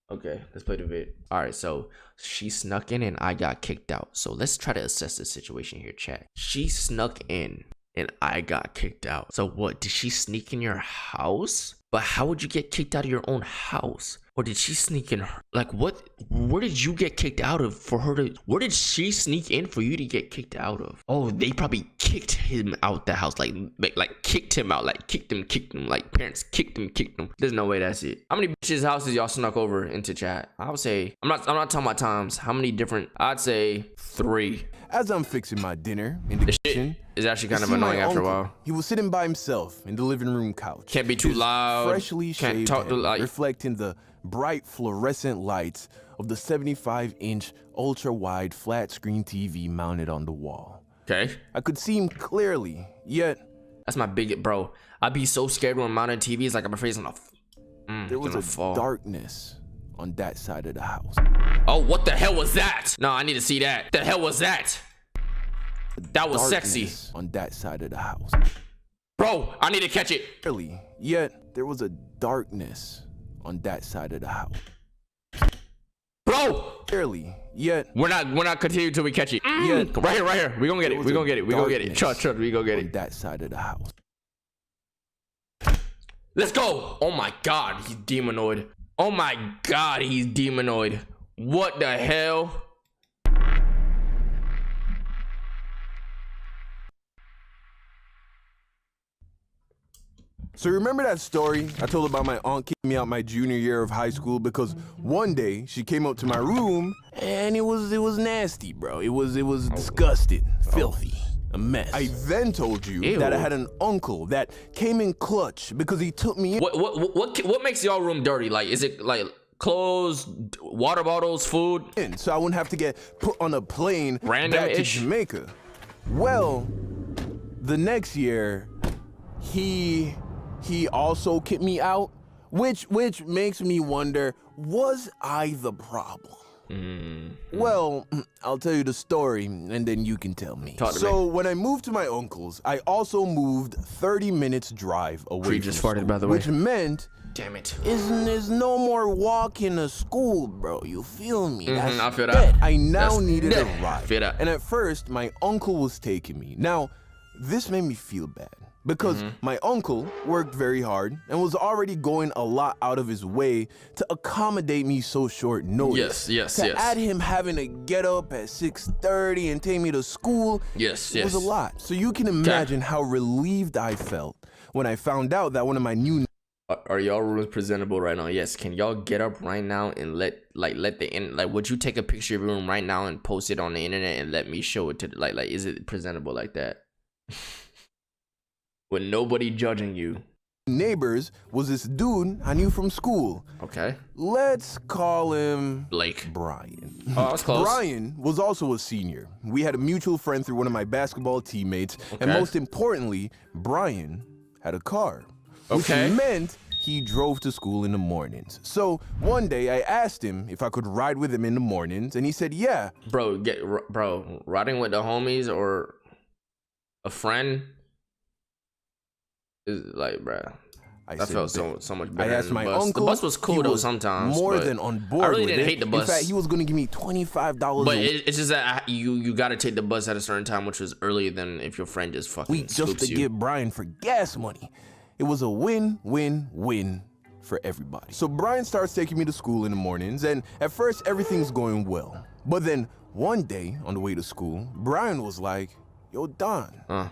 Okay, let's play the vid. All right, so she snuck in and I got kicked out. So let's try to assess the situation here, chat. She snuck in and I got kicked out. So what, did she sneak in your house? But how would you get kicked out of your own house? Or did she sneak in her, like what, where did you get kicked out of for her to, where did she sneak in for you to get kicked out of? Oh, they probably kicked him out the house, like kicked him out, like kicked him, like parents kicked him. There's no way that's it. How many bitches' houses y'all snuck over into chat? I would say, I'm not talking about times. How many different? I'd say 3. As I'm fixing my dinner in the kitchen, is actually kind of annoying after a while. He was sitting by himself in the living room couch. Can't be too loud. Freshly Can't shaved talk head, too loud. reflecting the bright fluorescent lights of the 75-inch ultra-wide flat screen TV mounted on the wall. Okay. I could see him clearly, yet that's my biggest, bro. I'd be so scared when mounted TVs, like I'm afraid it's gonna there was a fall. darkness on that side of the house. Oh, what the hell was that? No, I need to see that. The hell was that? That was sexy. On that side of the house. Bro, I need to catch it. Clearly, yet there was a darkness on that side of the house. Bro! Clearly, yet we're not continuing till we catch it. Yet, right here. We gonna get it. We gonna get it. Trust, we gonna get it. On that side of the house. Let's go. Oh my god, he's demonoid. Oh my god, he's demonoid. What the hell? So remember that story I told about my aunt kicking me out my junior year of high school because one day she came up to my room and it was nasty, bro. It was disgusting, filthy, a mess. I then told you that I had an uncle that came in clutch because he took me in. What makes y'all room dirty? Like, is it like clothes, water bottles, food? So I wouldn't have to get put on a plane back to Jamaica. Well, the next year he also kicked me out, which makes me wonder, was I the problem? Well, I'll tell you the story and then you can tell me. So when I moved to my uncle's, I also moved 30 minutes drive away from school, by the way. which meant, damn it, there's no more walking to school, bro. You feel me? I feel that. I now needed a ride. Feel that. And at first, my uncle was taking me. Now, this made me feel bad because my uncle worked very hard and was already going a lot out of his way to accommodate me so short notice. Yes. Add him having to get up at 6:30 and take me to school. Yes. It was a lot. So you can imagine how relieved I felt when I found out that one of my new... Are y'all rooms presentable right now? Yes. Can y'all get up right now and let would you take a picture of your room right now and post it on the internet and let me show it to like is it presentable like that? With nobody judging you. Neighbors was this dude I knew from school. Okay. Let's call him Blake. Brian. Oh, that's close. Brian was also a senior. We had a mutual friend through one of my basketball teammates. And most importantly, Brian had a car. Which meant he drove to school in the mornings. So one day I asked him if I could ride with him in the mornings and he said, yeah. Bro, riding with the homies or a friend is like, bruh. I felt so much better. I asked my uncle. The bus was cool though sometimes. More than on board. I really didn't hate the bus. In fact, he was going to give me $25. But it's just that you got to take the bus at a certain time, which was earlier than if your friend just fucking just to get Brian for gas money. It was a win-win-win for everybody. So Brian starts taking me to school in the mornings, and at first everything's going well. But then one day on the way to school, Brian was like, "Yo, Don.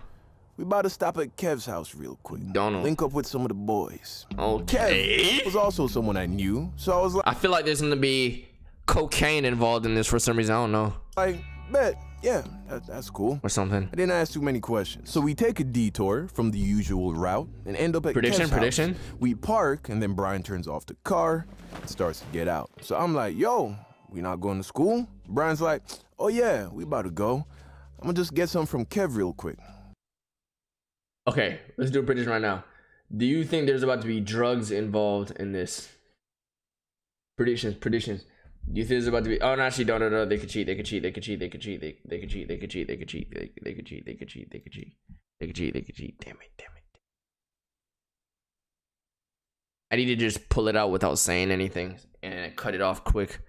We about to stop at Kev's house real quick. Link up with some of the boys." Okay. Kev was also someone I knew, so I was like, I feel like there's gonna be cocaine involved in this for some reason. I don't know. I bet. Yeah, that's cool. Or something. I didn't ask too many questions. So we take a detour from the usual route and end up at Kev's house. We park, and then Brian turns off the car and starts to get out. So I'm like, yo, we not going to school? Brian's like, oh yeah, we about to go. I'm gonna just get some from Kev real quick. Okay, let's do a prediction right now. Do you think there's about to be drugs involved in this? Predictions. Do you think there's about to be? Oh, no, actually, no. They could cheat. They could cheat. Damn it. I need to just pull it out without saying anything and cut it off quick.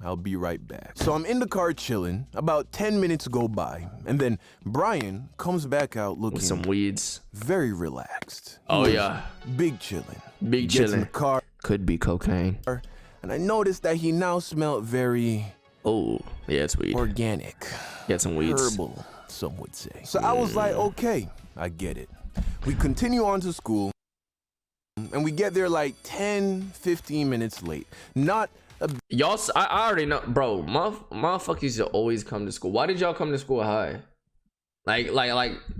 I'll be right back. So I'm in the car chilling. About 10 minutes go by, and then Brian comes back out looking With some weeds. very relaxed. Oh yeah, big chilling. big Gets in chilling. the car, Could be cocaine. and I noticed that he now smelled very Oh yeah, it's weed. organic, Get some weeds. herbal, some would say. So I was like, okay, I get it. We continue on to school, and we get there like 10-15 minutes late. Not Y'all, I already know, bro. Motherfuckers used to always come to school. Why did y'all come to school high? Like,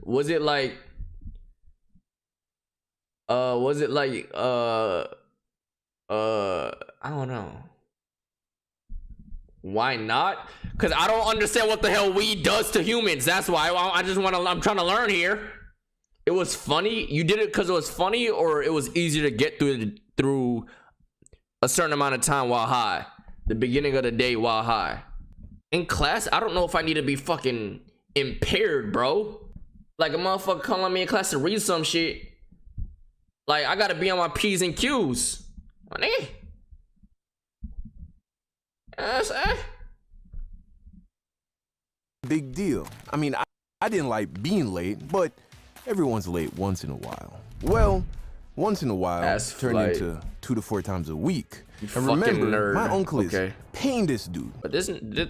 was it like, I don't know. Why not? Cause I don't understand what the hell weed does to humans. That's why I'm trying to learn here. It was funny. You did it because it was funny, or it was easier to get through a certain amount of time while high. The beginning of the day while high. In class, I don't know if I need to be fucking impaired, bro. Like a motherfucker calling me in class to read some shit. Like I gotta be on my P's and Q's. My nigga. big deal. I mean, I didn't like being late, but everyone's late once in a while. Well, once in a while turned into 2 to 4 times a week. And remember, nerd. my uncle is paying this dude. But did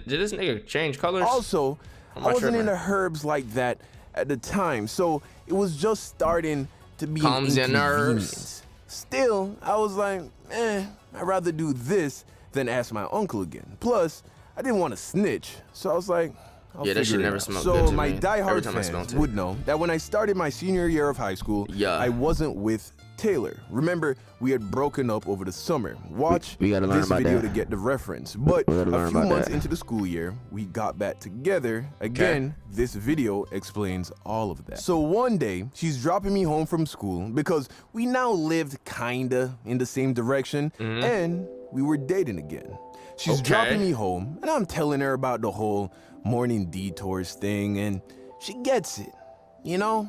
this nigga change colors? Also, I wasn't into herbs like that at the time, so it was just starting to be an inconvenience. Still, I was like, I'd rather do this than ask my uncle again. Plus, I didn't want to snitch, so I was like, I'll that shit never smelled good to So my me. diehard fans would know that when I started my senior year of high school, I wasn't with Taylor. Remember, we had broken up over the summer. Watch we gotta learn this about video that. to get the reference. But a few months into the school year, we got back together. Again, this video explains all of that. So one day, she's dropping me home from school because we now lived kinda in the same direction, and we were dating again. She's dropping me home, and I'm telling her about the whole morning detours thing, and she gets it, you know?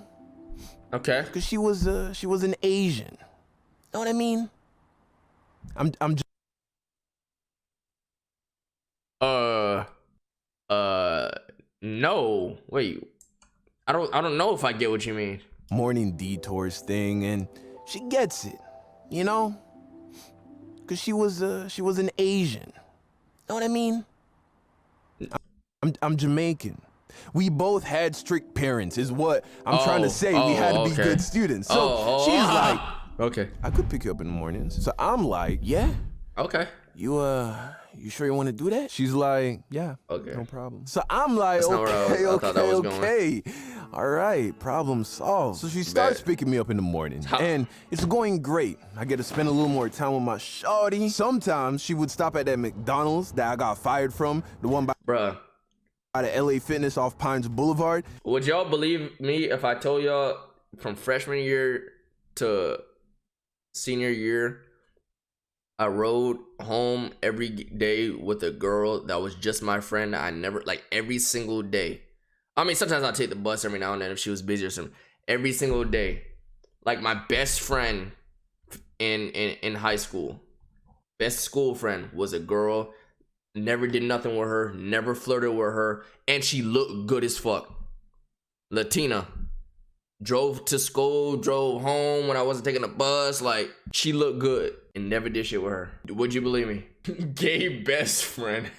Okay. Cause she was an Asian. Know what I mean? No. Wait. I don't know if I get what you mean. Morning detours thing, and she gets it, you know? Cause she was an Asian. Know what I mean? I'm Jamaican. We both had strict parents, is what I'm trying to say. We had to be good students. So she's like, okay, I could pick you up in the mornings. So I'm like, yeah. Okay. You sure you want to do that? She's like, yeah. Okay. No problem. So I'm like, okay. All right, problem solved. So she starts picking me up in the morning, and it's going great. I get to spend a little more time with my shawty. Sometimes she would stop at that McDonald's that I got fired from, the one by the LA Fitness off Pines Boulevard. Would y'all believe me if I told y'all from freshman year to senior year, I rode home every day with a girl that was just my friend. I never, like, every single day. I mean, sometimes I'll take the bus every now and then if she was busy or something. Every single day. Like, my best friend in high school, best school friend, was a girl. Never did nothing with her, never flirted with her, and she looked good as fuck. Latina. Drove to school, drove home when I wasn't taking a bus. Like, she looked good and never did shit with her. Would you believe me? Gay best friend.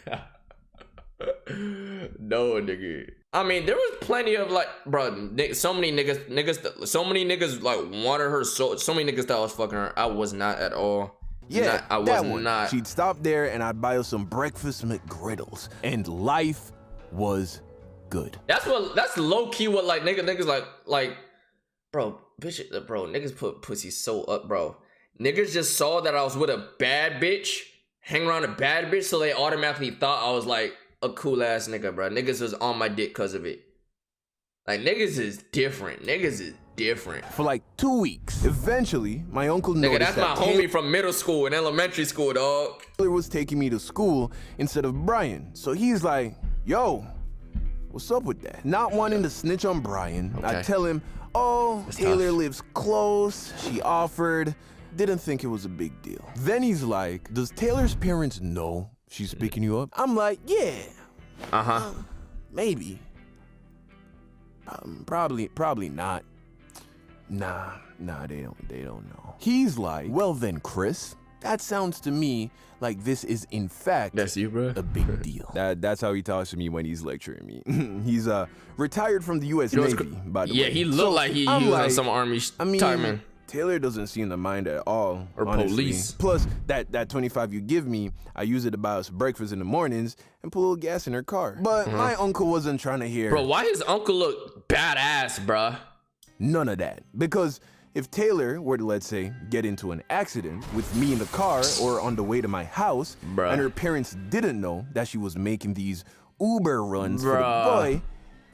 No, nigga. I mean, there was plenty of, like, bro, so many niggas like wanted her, so many niggas thought I was fucking her. I was not at all. Yeah, I was not. She'd stop there and I'd buy her some breakfast McGriddles, and life was good. That's low key what, like, niggas like, bro, bitch, bro, niggas put pussy so up, bro. Niggas just saw that I was with a bad bitch, hang around a bad bitch, so they automatically thought I was like a cool ass nigga, bro. Niggas was on my dick cause of it. Like, niggas is different. For like 2 weeks. Eventually, my uncle noticed that's my homie from middle school and elementary school, dog. Taylor was taking me to school instead of Brian. So he's like, yo, what's up with that? Not wanting to snitch on Brian, I tell him, oh, Taylor lives close. She offered. didn't think it was a big deal. Then he's like, does Taylor's parents know she's picking you up? I'm like, yeah. Maybe. Probably not. Nah, they don't know. He's like, well then, Chris, that sounds to me like this is in fact that's you, bro. A big deal. That's how he talks to me when he's lecturing me. He's retired from the U.S. Navy, by the way. Yeah, he looked like he was on some army timing. Taylor doesn't seem to mind at all, or honestly. Police. Plus, that 25 you give me, I use it to buy us breakfast in the mornings and put a little gas in her car. But my uncle wasn't trying to hear. Bro, why his uncle look badass, bruh? None of that. Because if Taylor were to, let's say, get into an accident with me in the car or on the way to my house, and her parents didn't know that she was making these Uber runs for the boy,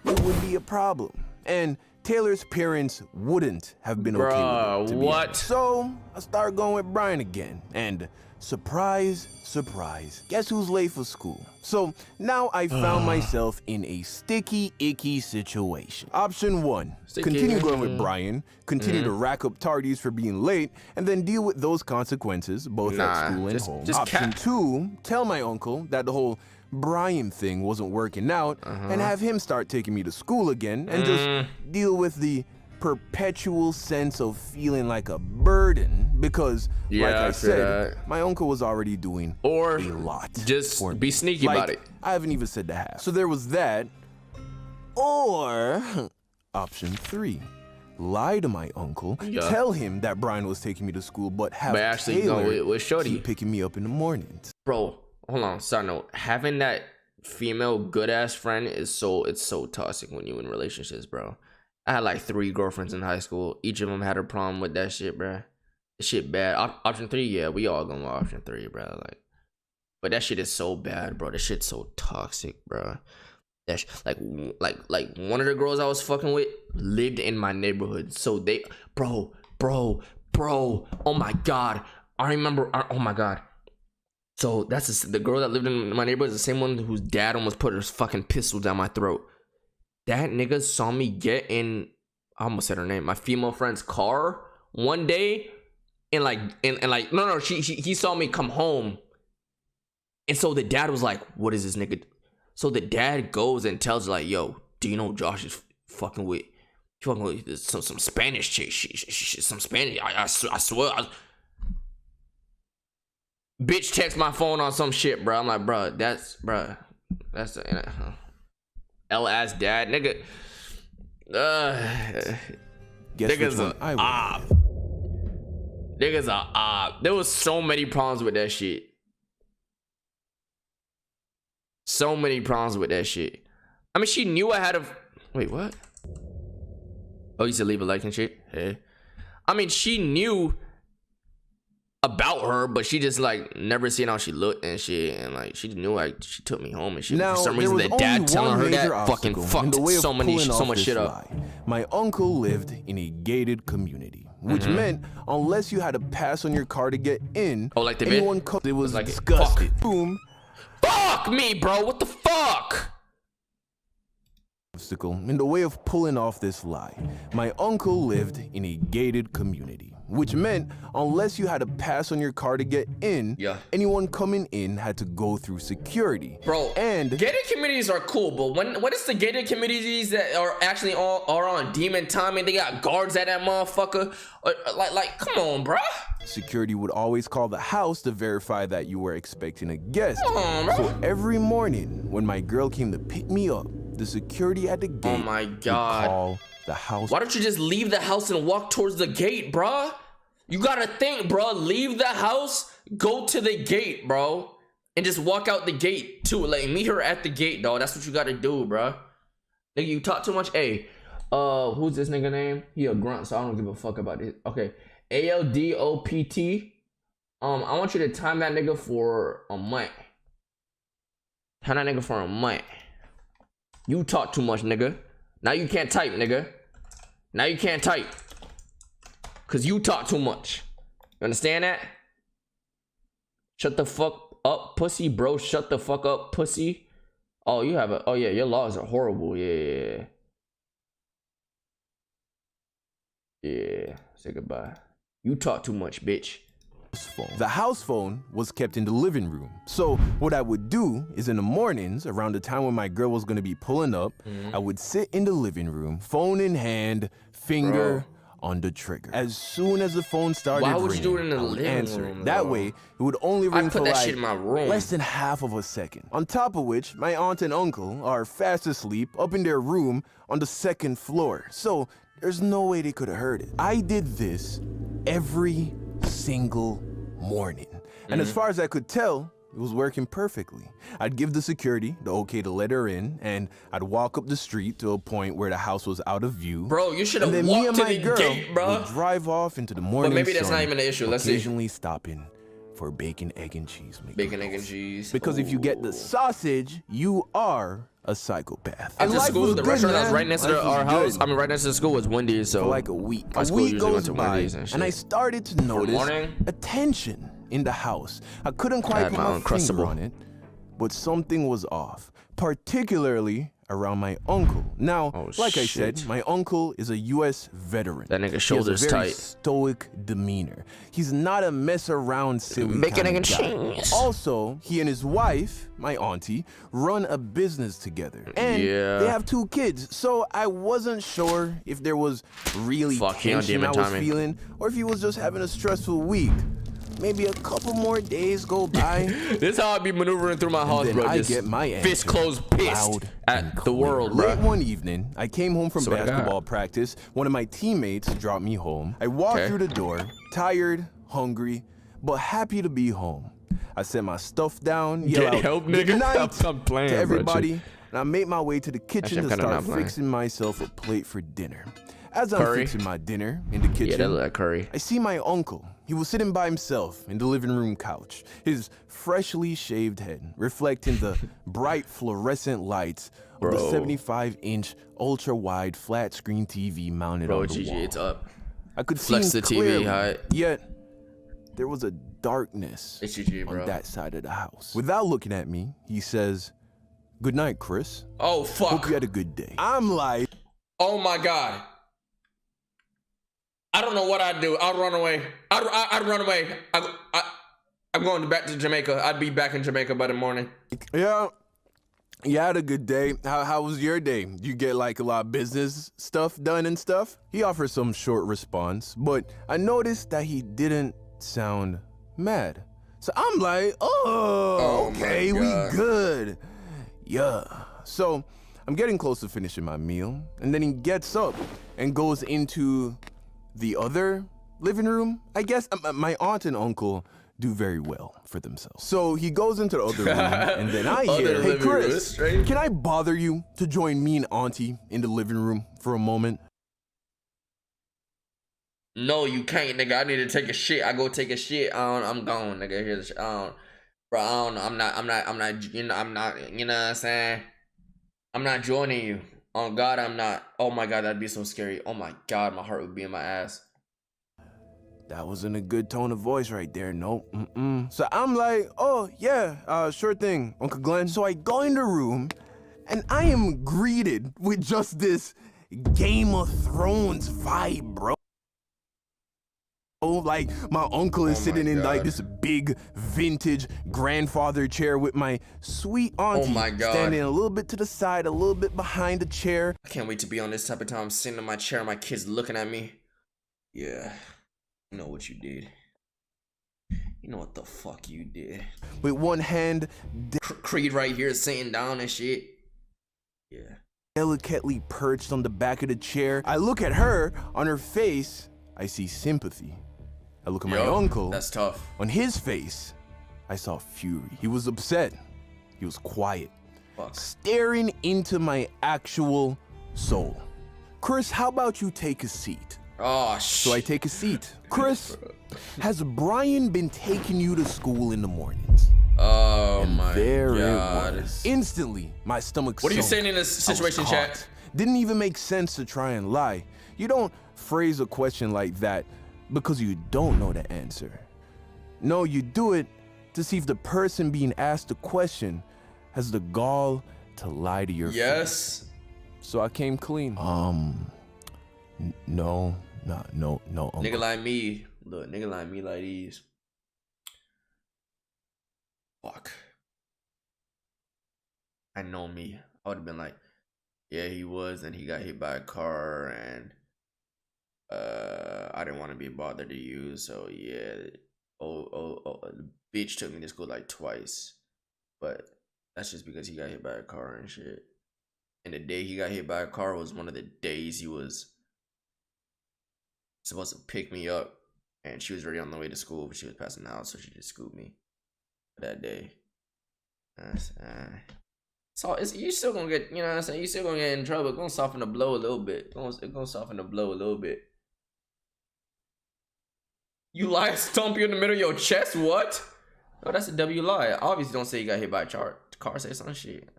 it would be a problem. And Taylor's parents wouldn't have been okay with it. What? So I started going with Brian again. And surprise, surprise, guess who's late for school? So now I found myself in a sticky, icky situation. Option 1, continue going with Brian, continue to rack up tardies for being late, and then deal with those consequences both at school and home. Option 2, tell my uncle that the whole Brian thing wasn't working out and have him start taking me to school again and just deal with the perpetual sense of feeling like a burden because, like I said, my uncle was already doing a lot. Just be sneaky about it. I haven't even said the half. So there was that. Or option 3. Lie to my uncle, tell him that Brian was taking me to school, but have Taylor with Shorty keep picking me up in the mornings. Bro, hold on, side note. Having that female good ass friend is so toxic when you in relationships, bro. I had like 3 girlfriends in high school. Each of them had a problem with that shit, bro. That shit bad. Option 3, yeah, we all going with option 3, bro. Like, but that shit is so bad, bro. That shit's so toxic, bro. That like one of the girls I was fucking with lived in my neighborhood. So they, bro. Oh my god, I remember. Oh my god. So that's the girl that lived in my neighborhood is the same one whose dad almost put her fucking pistol down my throat. That nigga saw me get in, I almost said her name, my female friend's car one day, and he saw me come home, and so the dad was like, "What is this nigga?" So the dad goes and tells her, like, "Yo, do you know Josh is fucking with some Spanish chick? She some Spanish. I swear." Bitch text my phone on some shit, bro. I'm like, bro, that's L-ass dad, nigga. Niggas a op. Niggas a op. There was so many problems with that shit. So many problems with that shit. I mean, she knew I had a... Wait, what? Oh, you said leave a like and shit? Hey. I mean, she knew about her, but she just like never seen how she looked and shit, and like she knew like she took me home and shit. Now, for some reason, the dad telling her that fucking fucked so much shit up. My uncle lived in a gated community, which meant unless you had a pass on your car to get in, like the anyone it was like disgusting. Boom. Fuck me, bro. What the fuck? Obstacle in the way of pulling off this lie. My uncle lived in a gated community, which meant unless you had a pass on your car to get in, anyone coming in had to go through security. Bro, and gated communities are cool, but what is the gated communities that are actually are on demon time and they got guards at that motherfucker? Like, come on, bro. Security would always call the house to verify that you were expecting a guest. Come on, bro. So every morning when my girl came to pick me up, the security at the gate would call the house. Why don't you just leave the house and walk towards the gate, bro? You gotta think, bro. Leave the house, go to the gate, bro, and just walk out the gate too. Like, meet her at the gate, dog. That's what you gotta do, bro. Nigga, you talk too much. Hey, who's this nigga name? He a grunt, so I don't give a fuck about it. Okay, ALDOPT. I want you to time that nigga for a month. Time that nigga for a month. You talk too much, nigga. Now you can't type, nigga. Now you can't type. Cause you talk too much. You understand that? Shut the fuck up, pussy, bro. Shut the fuck up, pussy. Oh, you have a... Oh, yeah, your laws are horrible. Yeah. Yeah. Say goodbye. You talk too much, bitch. Phone. The house phone was kept in the living room. So what I would do is in the mornings, around the time when my girl was gonna be pulling up, I would sit in the living room, phone in hand, finger on the trigger. As soon as the phone started ringing, why would you do it in the living room? That way, it would only ring for that like shit in my room. less than half of a second. On top of which, my aunt and uncle are fast asleep up in their room on the second floor. So there's no way they could have heard it. I did this every single morning. And as far as I could tell, it was working perfectly. I'd give the security the okay to let her in, and I'd walk up the street to a point where the house was out of view. Bro, you should have And then me walked and to my the girl gate, bro. would drive off into the morning But maybe that's sun, not even the issue. Let's see. occasionally stopping for bacon, egg, and cheese. Bacon, egg, and cheese. Because if you get the sausage, you are a psychopath. At And the life school, was the good, restaurant that was man. right next to Life was our house. good. I mean, right next to the school was Wendy's. So For like a week. my A school week usually went goes to by, Wendy's and shit. and I started to notice morning? a tension in the house. I couldn't quite had put my my own finger Uncrustable. on it, but something was off, particularly around my uncle. Now, Oh, like I shit. said, my uncle is a U.S. veteran. That nigga He has shoulders a very tight. stoic demeanor. He's not a mess around silly Bacon, kind egg, of and guy. cheese. Also, he and his wife, my auntie, run a business together. And Yeah. they have 2 kids. So I wasn't sure if there was really Fuck, he on tension I demon was timing. feeling, or if he was just having a stressful week. Maybe a couple more days go by. This how I be maneuvering through my house, Then bro. I Just get my fist answer closed, pissed loud and at the clear. world, bro. Late one evening, I came home from Swear to God. basketball practice. One of my teammates dropped me home. I walked Okay. through the door, tired, hungry, but happy to be home. I set my stuff down, yell Get out, help, "Good nigga." night" I'm playing, to bro, everybody, shit. and I made my way to the kitchen I'm to kinda start not playing. fixing myself a plate for dinner. As I'm Curry? fixing my dinner in the Yeah, kitchen, that look like curry. I see my uncle. He was sitting by himself in the living room couch, his freshly shaved head reflecting the bright fluorescent lights of the Bro. 75-inch ultra-wide flat-screen TV mounted Bro, on the GG, wall. it's up. I could Flex see the TV, clearly, alright. yet there was a darkness It's GG, on bro. that side of the house. Without looking at me, he says, "Good night, Chris. Oh, Hope fuck. you had a good day." I'm like, Oh, my God. I don't know what I'd do. I'd run away. I'd run away. I'm going back to Jamaica. I'd be back in Jamaica by the morning. yeah. You had a good day. How was your day? You get like a lot of business stuff done and stuff? He offers some short response, but I noticed that he didn't sound mad. So I'm like, oh, okay, my we God. good. Yeah. So I'm getting close to finishing my meal, and then he gets up and goes into the other living room. I guess my aunt and uncle do very well for themselves. So he goes into the other room, and then I Other hear, "Hey, living room, Chris, straight. can I bother you to join me and auntie in the living room for a moment?" No, you can't, nigga. I need to take a shit. I go take a shit. I'm gone, nigga. Here's the shit. Bro, I don't know. I'm not, you know, I'm not, you know what I'm saying? I'm not joining you. On God, I'm not. Oh my God, that'd be so scary. Oh my God, my heart would be in my ass. That wasn't a good tone of voice right there. Nope. So I'm like, oh, yeah, sure thing, Uncle Glenn. So I go in the room, and I am greeted with just this Game of Thrones vibe, bro. Like, my uncle is sitting in, like, God. this big, vintage grandfather chair with my sweet auntie my God. standing a little bit to the side, a little bit behind the chair. I can't wait to be on this type of time. I'm sitting in my chair, my kids looking at me. Yeah. You know what you did. You know what the fuck you did. With one hand Creed right here sitting down and shit. Yeah. delicately perched on the back of the chair. I look at her. On her face, I see sympathy. I look at my Yo, uncle. That's tough. On his face, I saw fury. He was upset. He was quiet, Fuck. staring into my actual soul. "Chris, how about you take a seat?" Oh, So I shit. take a seat. "Chris, has Brian been taking you to school in the mornings?" Oh my There God. it was. Instantly, my stomach What are you sunk. saying in this I was situation, chat? caught. Didn't even make sense to try and lie. You don't phrase a question like that because you don't know the answer. No, you do it to see if the person being asked the question has the gall to lie to your face. Yes. So I came clean. No, uncle. Nigga like me Look, nigga like me like these. Fuck. I know me. I would have been like, yeah, he was, and he got hit by a car, and I didn't want to be bothered to you, so yeah. The bitch took me to school like twice, but that's just because he got hit by a car and shit. And the day he got hit by a car was one of the days he was supposed to pick me up, and she was already on the way to school, but she was passing out, so she just scooped me that day. So you still gonna get, you know what I'm saying? You still gonna get in trouble. It's gonna soften the blow a little bit. It's gonna soften the blow a little bit. You lie, stomp you in the middle of your chest? What? Oh, that's a W lie. Obviously, don't say you got hit by a car. Say some shit.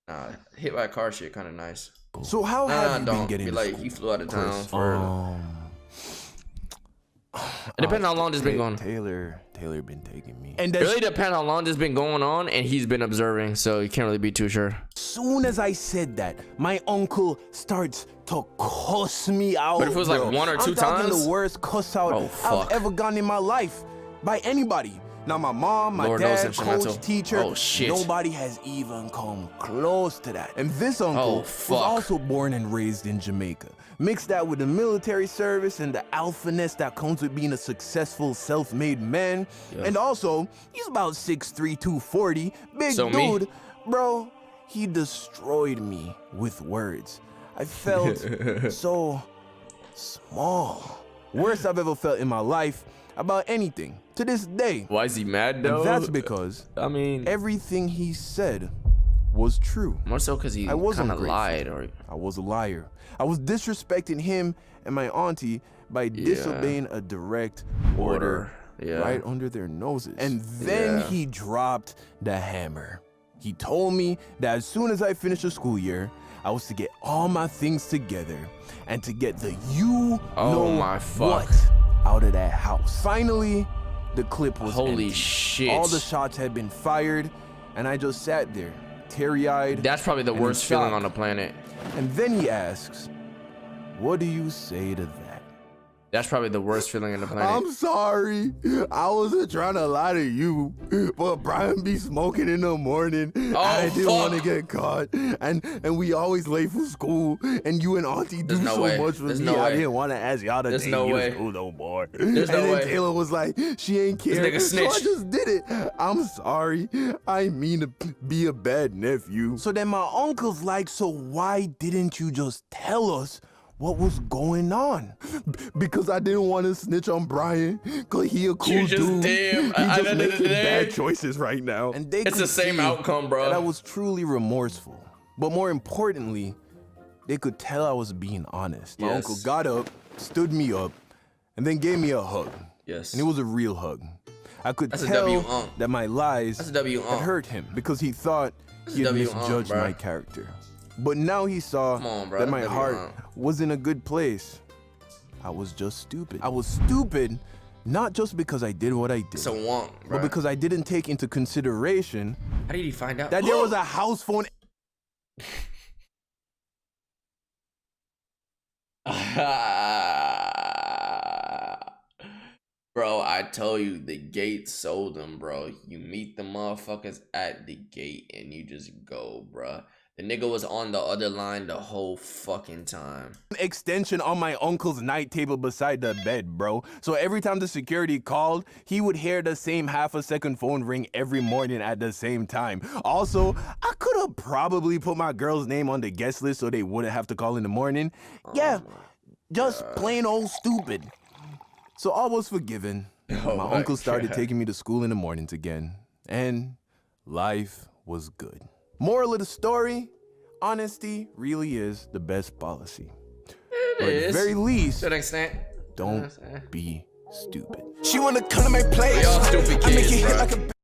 Nah, hit by a car shit kind of nice. So how have you been getting? Be like, he flew out of town for. It depends how long this been going on. Taylor been taking me. And it really depends how long this been going on, and he's been observing, so you can't really be too sure. Soon as I said that, my uncle starts to cuss me out. But if it was like one or two times, the worst cuss out I've ever gotten in my life by anybody. Now my mom, my dad, coach, teacher, nobody has even come close to that. And this uncle was also born and raised in Jamaica. Mix that with the military service and the alphaness that comes with being a successful, self-made man. Yeah. And also, he's about 6'3", 240, big dude. Bro, he destroyed me with words. I felt so small. Worst I've ever felt in my life about anything to this day. Why is he mad though? And that's because, I mean, everything he said was true. More so because he kind of lied. I was a liar. I was disrespecting him and my auntie by disobeying a direct order right under their noses. And then he dropped the hammer. He told me that as soon as I finished the school year, I was to get all my things together and to get the what out of that house. Finally, the clip was empty. Shit. All the shots had been fired, and I just sat there, teary-eyed. That's probably the worst feeling on the planet. And then he asks, what do you say to that? That's probably the worst feeling on the planet. I'm sorry. I wasn't trying to lie to you, but Brian be smoking in the morning. I didn't want to get caught. And we always late for school. And you and Auntie do so much for me. I didn't want to ask y'all to take you to school no more. And then Taylor was like, she ain't care. So I just did it. I'm sorry. I mean to be a bad nephew. So then my uncle's like, so why didn't you just tell us what was going on? Because I didn't want to snitch on Brian, because he a cool dude. He just making bad choices right now. And it's the same outcome, bro. And I was truly remorseful. But more importantly, they could tell I was being honest. My uncle got up, stood me up, and then gave me a hug. Yes. And it was a real hug. I could tell that my lies had hurt him because he thought he had misjudged my character. But now he saw that my heart was in a good place. I was just stupid. I was stupid, not just because I did what I did, but because I didn't take into consideration. How did he find out that there was a house phone? Bro, I told you, the gate sold them, bro. You meet the motherfuckers at the gate and you just go, bro. The nigga was on the other line the whole fucking time. Extension on my uncle's night table beside the bed, bro. So every time the security called, he would hear the same half-a-second phone ring every morning at the same time. Also, I could have probably put my girl's name on the guest list so they wouldn't have to call in the morning. Just plain old stupid. So all was forgiven. My uncle started taking me to school in the mornings again. And life was good. Moral of the story, honesty really is the best policy. But at the very least, to an extent, don't be stupid. She wanna come to my place. We all stupid kids, bro.